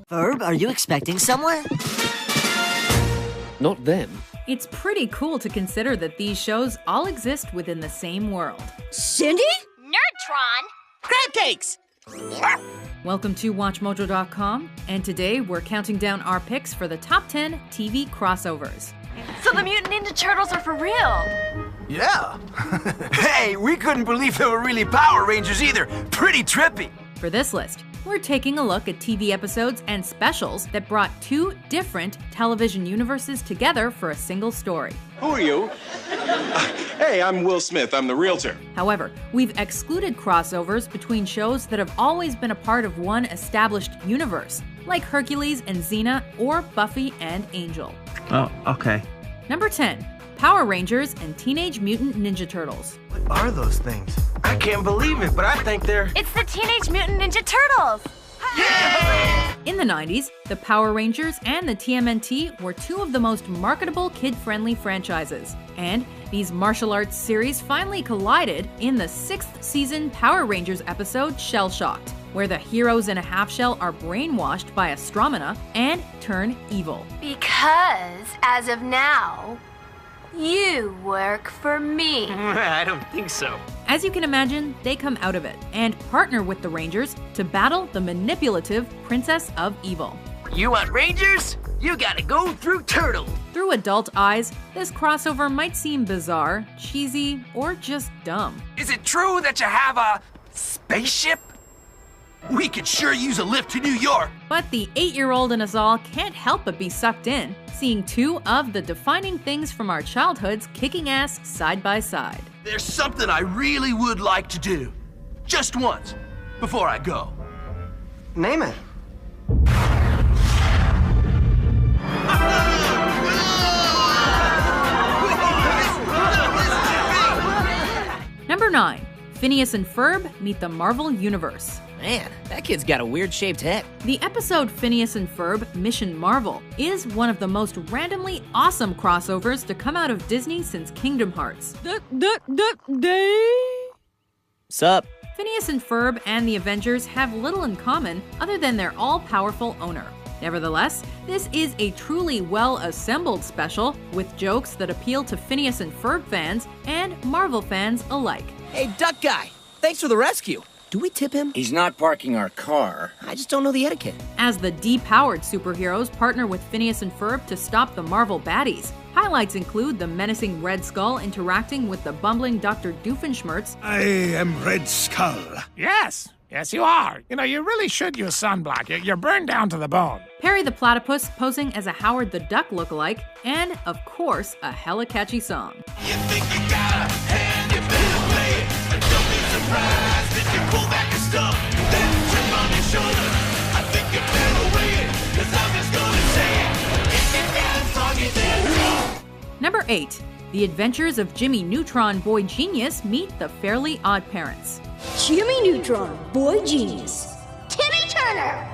Ferb, are you expecting someone? Not them. It's pretty cool to consider that these shows all exist within the same world. Cindy? Nerdtron! Crab cakes! Welcome to WatchMojo.com, and today we're counting down our picks for the top 10 TV crossovers. So the Mutant Ninja Turtles are for real! Yeah. Hey, we couldn't believe they were really Power Rangers either. Pretty trippy. For this list, we're taking a look at TV episodes and specials that brought two different television universes together for a single story. Who are you? Hey, I'm Will Smith. I'm the realtor. However, we've excluded crossovers between shows that have always been a part of one established universe, like Hercules and Xena or Buffy and Angel. Oh, okay. Number 10, Power Rangers and Teenage Mutant Ninja Turtles. What are those things? I can't believe it, but I think they're... It's the Teenage Mutant Ninja Turtles! Yeah! In the 90s, the Power Rangers and the TMNT were two of the most marketable kid-friendly franchises. And these martial arts series finally collided in the 6th season Power Rangers episode Shell Shocked, where the heroes in a half-shell are brainwashed by Astromina and turn evil. Because, as of now, you work for me. I don't think so. As you can imagine, they come out of it and partner with the Rangers to battle the manipulative Princess of Evil. You want Rangers? You gotta go through Turtle. Through adult eyes, this crossover might seem bizarre, cheesy, or just dumb. Is it true that you have a spaceship? We could sure use a lift to New York. But the 8-year-old in us all can't help but be sucked in, seeing two of the defining things from our childhoods kicking ass side by side. There's something I really would like to do. Just once, before I go. Name it. Number 9, Phineas and Ferb meet the Marvel Universe. Man, that kid's got a weird-shaped head. The episode Phineas and Ferb Mission Marvel is one of the most randomly awesome crossovers to come out of Disney since Kingdom Hearts. Sup? Phineas and Ferb and the Avengers have little in common other than their all-powerful owner. Nevertheless, this is a truly well-assembled special with jokes that appeal to Phineas and Ferb fans and Marvel fans alike. Hey, Duck Guy, thanks for the rescue. Do we tip him? He's not parking our car. I just don't know the etiquette. As the depowered superheroes partner with Phineas and Ferb to stop the Marvel baddies, highlights include the menacing Red Skull interacting with the bumbling Dr. Doofenshmirtz. I am Red Skull. Yes, you are. You know, you really should use sunblock. You're burned down to the bone. Perry the Platypus posing as a Howard the Duck lookalike, and, of course, a hella catchy song. You think you got a hand, you better play it. And don't be surprised if you pull back your stuff. That chip on your shoulder, I think you better weigh it. 'Cause I'm just gonna say it. If you dance on your dance. Number 8. The Adventures of Jimmy Neutron Boy Genius meet the Fairly Odd Parents. Jimmy Neutron, Boy Genius. Timmy Turner!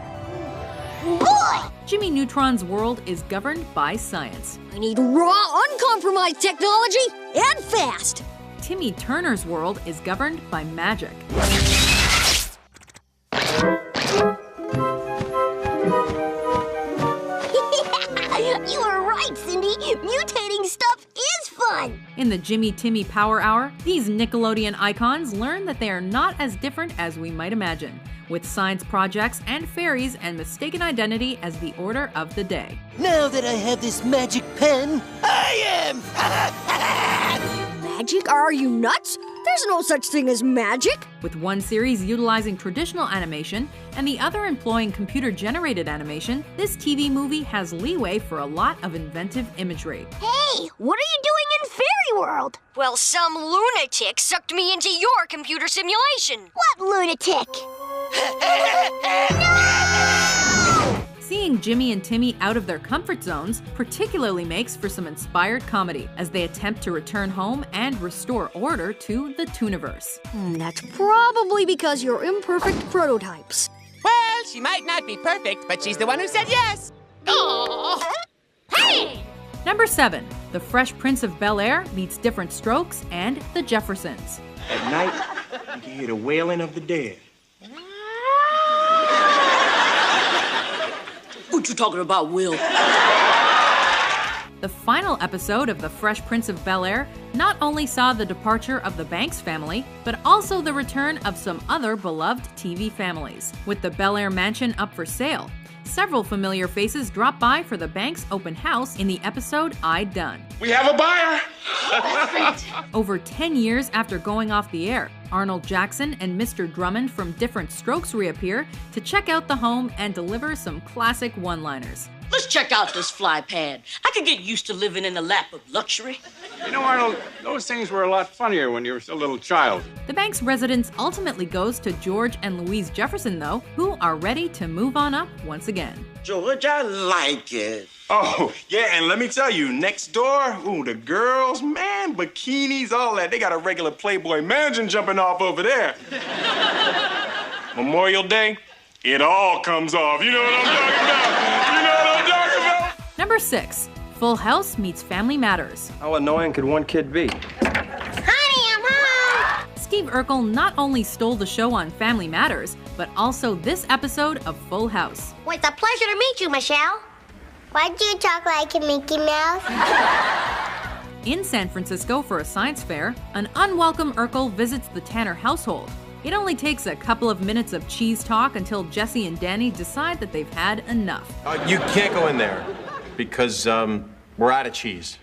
Boy! Jimmy Neutron's world is governed by science. I need raw, uncompromised technology and fast. Timmy Turner's world is governed by magic. You were right, Cindy. Mutating stuff is fun. In the Jimmy Timmy Power Hour, these Nickelodeon icons learn that they are not as different as we might imagine, with science projects and fairies and mistaken identity as the order of the day. Now that I have this magic pen, I am... Magic? Are you nuts? There's no such thing as magic. With one series utilizing traditional animation and the other employing computer-generated animation, this TV movie has leeway for a lot of inventive imagery. Hey, what are you doing in Fairy World? Well, some lunatic sucked me into your computer simulation. What lunatic? Seeing Jimmy and Timmy out of their comfort zones particularly makes for some inspired comedy as they attempt to return home and restore order to the Tooniverse. That's probably because you're imperfect prototypes. Well, she might not be perfect, but she's the one who said yes. Aww. Hey! Number 7. The Fresh Prince of Bel-Air meets Different Strokes and The Jeffersons. At night, You hear the wailing of the dead. What you talking about, Will? The final episode of The Fresh Prince of Bel-Air not only saw the departure of the Banks family, but also the return of some other beloved TV families. With the Bel-Air mansion up for sale, several familiar faces dropped by for the Banks open house in the episode I'd Done. We have a buyer! Over 10 years after going off the air, Arnold Jackson and Mr. Drummond from Different Strokes reappear to check out the home and deliver some classic one-liners. Let's check out this fly pad. I could get used to living in the lap of luxury. You know, Arnold, those things were a lot funnier when you were still a little child. The Banks' residence ultimately goes to George and Louise Jefferson, though, who are ready to move on up once again. George, I like it. Oh, yeah, and let me tell you, next door, ooh, the girls, man, bikinis, all that. They got a regular Playboy mansion jumping off over there. Memorial Day, it all comes off. You know what I'm talking about? You know what I'm talking about? Number 6. Full House meets Family Matters. How annoying could one kid be? Honey, I'm home! Steve Urkel not only stole the show on Family Matters, but also this episode of Full House. Well, it's a pleasure to meet you, Michelle. Why do you talk like a Mickey Mouse? In San Francisco for a science fair, an unwelcome Urkel visits the Tanner household. It only takes a couple of minutes of cheese talk until Jesse and Danny decide that they've had enough. You can't go in there because we're out of cheese.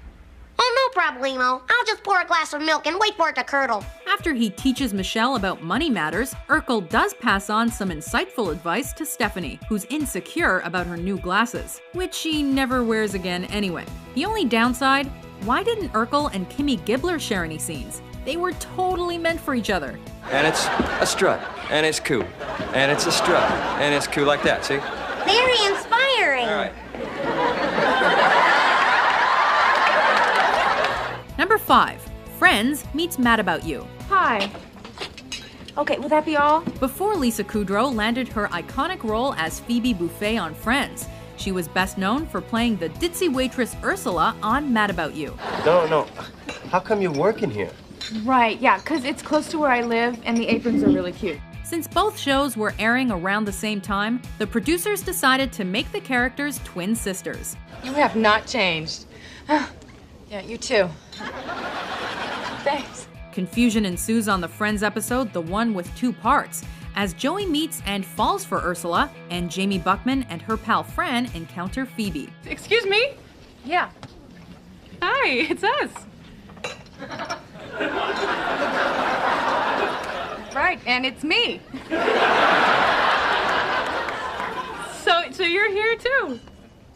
Oh, no problemo. I'll just pour a glass of milk and wait for it to curdle. After he teaches Michelle about money matters, Urkel does pass on some insightful advice to Stephanie, who's insecure about her new glasses, which she never wears again anyway. The only downside? Why didn't Urkel and Kimmy Gibbler share any scenes? They were totally meant for each other. And it's a strut, and it's cool, and it's a strut, and it's cool like that, see? Very inspiring. All right. Number 5. Friends meets Mad About You. Hi. Okay, will that be all? Before Lisa Kudrow landed her iconic role as Phoebe Buffay on Friends, she was best known for playing the ditzy waitress Ursula on Mad About You. No. How come you're working here? Right, yeah, because it's close to where I live and the aprons are really cute. Since both shows were airing around the same time, the producers decided to make the characters twin sisters. You have not changed. Yeah, you too. Thanks. Confusion ensues on the Friends episode, the one with 2 parts, as Joey meets and falls for Ursula, and Jamie Buckman and her pal Fran encounter Phoebe. Excuse me? Yeah. Hi, it's us. Right, and it's me. So you're here too,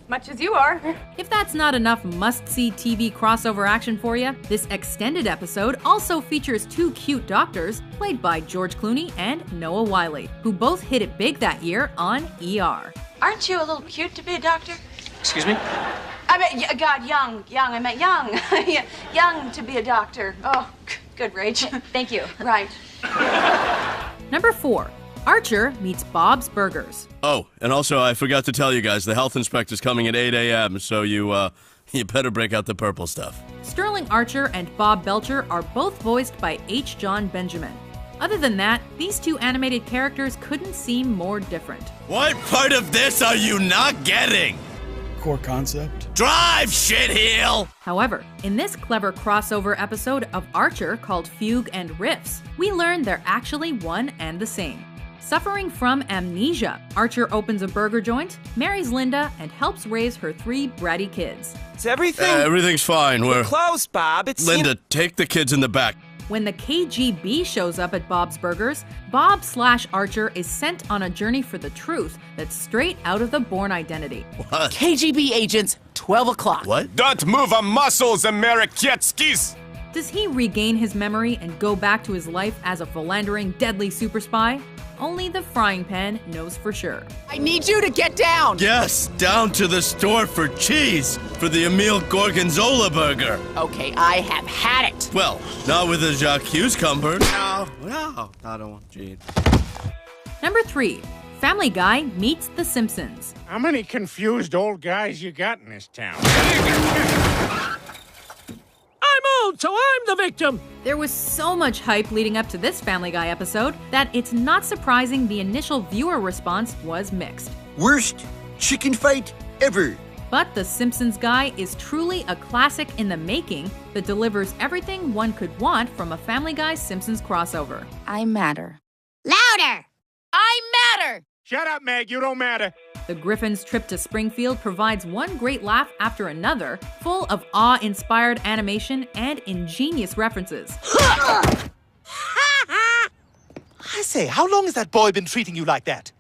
much as you are. If that's not enough must-see TV crossover action for you, this extended episode also features 2 cute doctors played by George Clooney and Noah Wyle, who both hit it big that year on ER. Aren't you a little cute to be a doctor? Excuse me? I meant, God, young. I meant young. Yeah, young to be a doctor. Oh, good, Rach. Thank you. Right. Number 4. Archer meets Bob's Burgers. Oh, and also I forgot to tell you guys, the health inspector's coming at 8 a.m., so you better break out the purple stuff. Sterling Archer and Bob Belcher are both voiced by H. John Benjamin. Other than that, these 2 animated characters couldn't seem more different. What part of this are you not getting? Core concept. Drive, shitheel! However, in this clever crossover episode of Archer called Fugue and Riffs, we learn they're actually one and the same. Suffering from amnesia, Archer opens a burger joint, marries Linda, and helps raise her 3 bratty kids. Is everything? Everything's fine. We're close, Bob. It's Linda, take the kids in the back. When the KGB shows up at Bob's Burgers, Bob/Archer is sent on a journey for the truth that's straight out of the Bourne Identity. What? KGB agents, 12 o'clock. What? Don't move a muscles, Ameriketskis! Does he regain his memory and go back to his life as a philandering, deadly super spy? Only the frying pan knows for sure. I need you to get down. Yes, down to the store for cheese for the Emil Gorgonzola burger. Okay, I have had it. Well, not with a Jacques cucumber. No, I don't want cheese. Number 3. Family Guy meets The Simpsons. How many confused old guys you got in this town? I'm old. so I'm the victim. There was so much hype leading up to this Family Guy episode that it's not surprising the initial viewer response was mixed. Worst chicken fight ever. But The Simpsons Guy is truly a classic in the making that delivers everything one could want from a Family Guy Simpsons crossover. I matter. Louder! I matter! Shut up, Meg, you don't matter. The Griffins' trip to Springfield provides one great laugh after another, full of awe-inspired animation and ingenious references. I say, how long has that boy been treating you like that?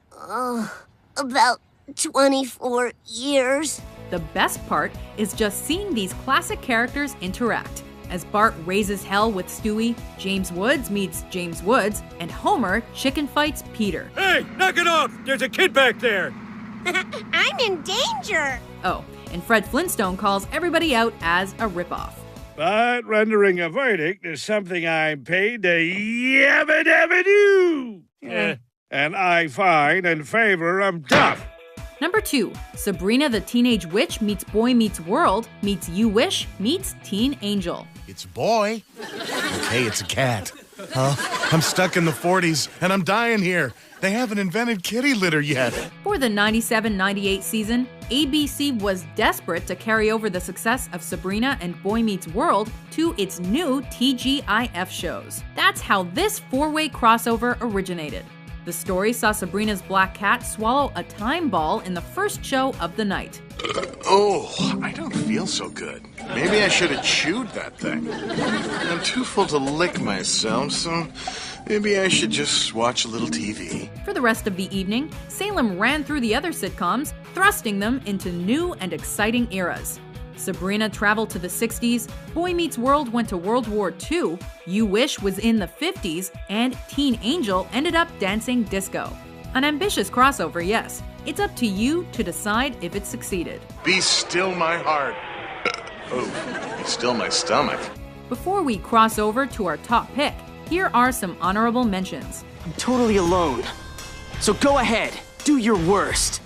About 24 years. The best part is just seeing these classic characters interact. As Bart raises hell with Stewie, James Woods meets James Woods, and Homer chicken fights Peter. Hey, knock it off! There's a kid back there! I'm in danger. Oh, and Fred Flintstone calls everybody out as a ripoff. But rendering a verdict is something I'm paid to yabba dabba do. And I find and favor of tough. Number 2, Sabrina the Teenage Witch meets Boy Meets World meets You Wish meets Teen Angel. It's a boy. Okay, it's a cat. I'm stuck in the 40s and I'm dying here. They haven't invented kitty litter yet. For the 97-98 season, ABC was desperate to carry over the success of Sabrina and Boy Meets World to its new TGIF shows. That's how this four-way crossover originated. The story saw Sabrina's black cat swallow a time ball in the first show of the night. Oh, I don't feel so good. Maybe I should have chewed that thing. I'm too full to lick myself, so maybe I should just watch a little TV. For the rest of the evening, Salem ran through the other sitcoms, thrusting them into new and exciting eras. Sabrina traveled to the 60s, Boy Meets World went to World War II, You Wish was in the 50s, and Teen Angel ended up dancing disco. An ambitious crossover, yes. It's up to you to decide if it succeeded. Be still my heart. Oh, be still my stomach. Before we cross over to our top pick, here are some honorable mentions. I'm totally alone. So go ahead, do your worst.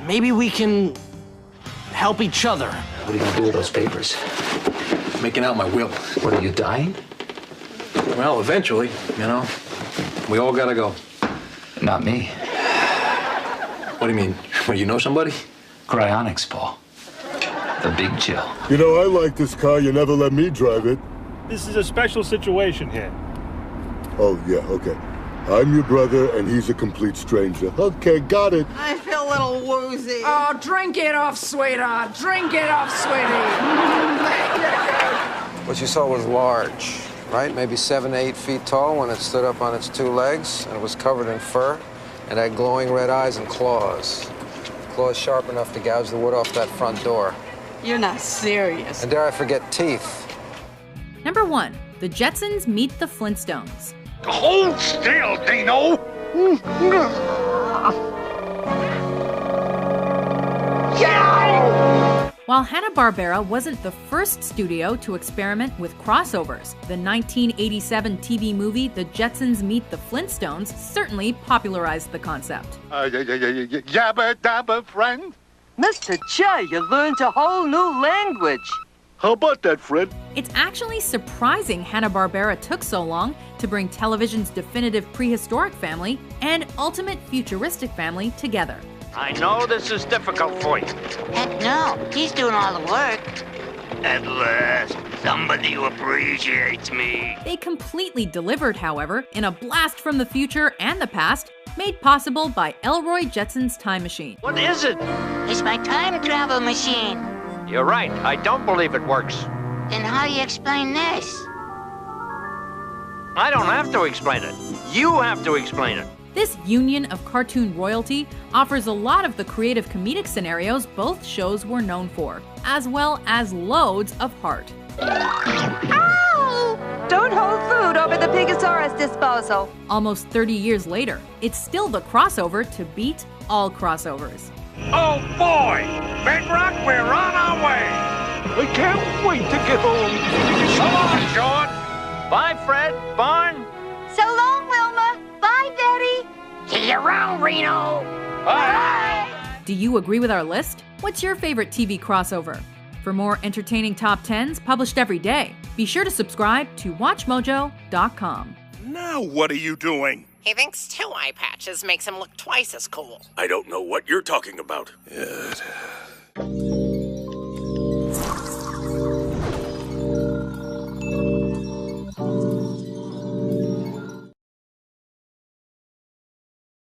Maybe we can help each other. What are you gonna do with those papers? Making out my will. What, are you dying? Well, eventually, you know. We all gotta go. Not me. What do you mean? What, you know somebody? Cryonics, Paul. The big chill. You know, I like this car. You never let me drive it. This is a special situation here. Oh, yeah, okay. I'm your brother, and he's a complete stranger. Okay, got it. I feel a little woozy. Oh, drink it off, sweetheart. Drink it off, sweetie. What you saw was large, right? Maybe 7 to 8 feet tall when it stood up on its two legs, and it was covered in fur, and had glowing red eyes and claws. Claws sharp enough to gouge the wood off that front door. You're not serious. And dare I forget, teeth. Number 1, The Jetsons meet the Flintstones. Hold still, Dino! While Hanna-Barbera wasn't the first studio to experiment with crossovers, the 1987 TV movie The Jetsons Meet the Flintstones certainly popularized the concept. Yabba dabba, friend. Mr. Che, you learned a whole new language. How about that, Fred? It's actually surprising Hanna-Barbera took so long to bring television's definitive prehistoric family and ultimate futuristic family together. I know this is difficult for you. Heck no, he's doing all the work. At last, somebody who appreciates me. They completely delivered, however, in a blast from the future and the past, made possible by Elroy Jetson's time machine. What is it? It's my time travel machine. You're right. I don't believe it works. Then how do you explain this? I don't have to explain it. You have to explain it. This union of cartoon royalty offers a lot of the creative comedic scenarios both shows were known for, as well as loads of heart. Ow! Don't hold food over the Pigosaurus disposal. Almost 30 years later, it's still the crossover to beat all crossovers. Oh boy! Bedrock, we're on our way! I can't wait to get home. Come on, George! Bye, Fred. Barn. So long, Wilma. Bye, Betty. See you around, Reno. Bye. Do you agree with our list? What's your favorite TV crossover? For more entertaining top 10s published every day, be sure to subscribe to WatchMojo.com. Now what are you doing? He thinks 2 eye patches makes him look twice as cool. I don't know what you're talking about.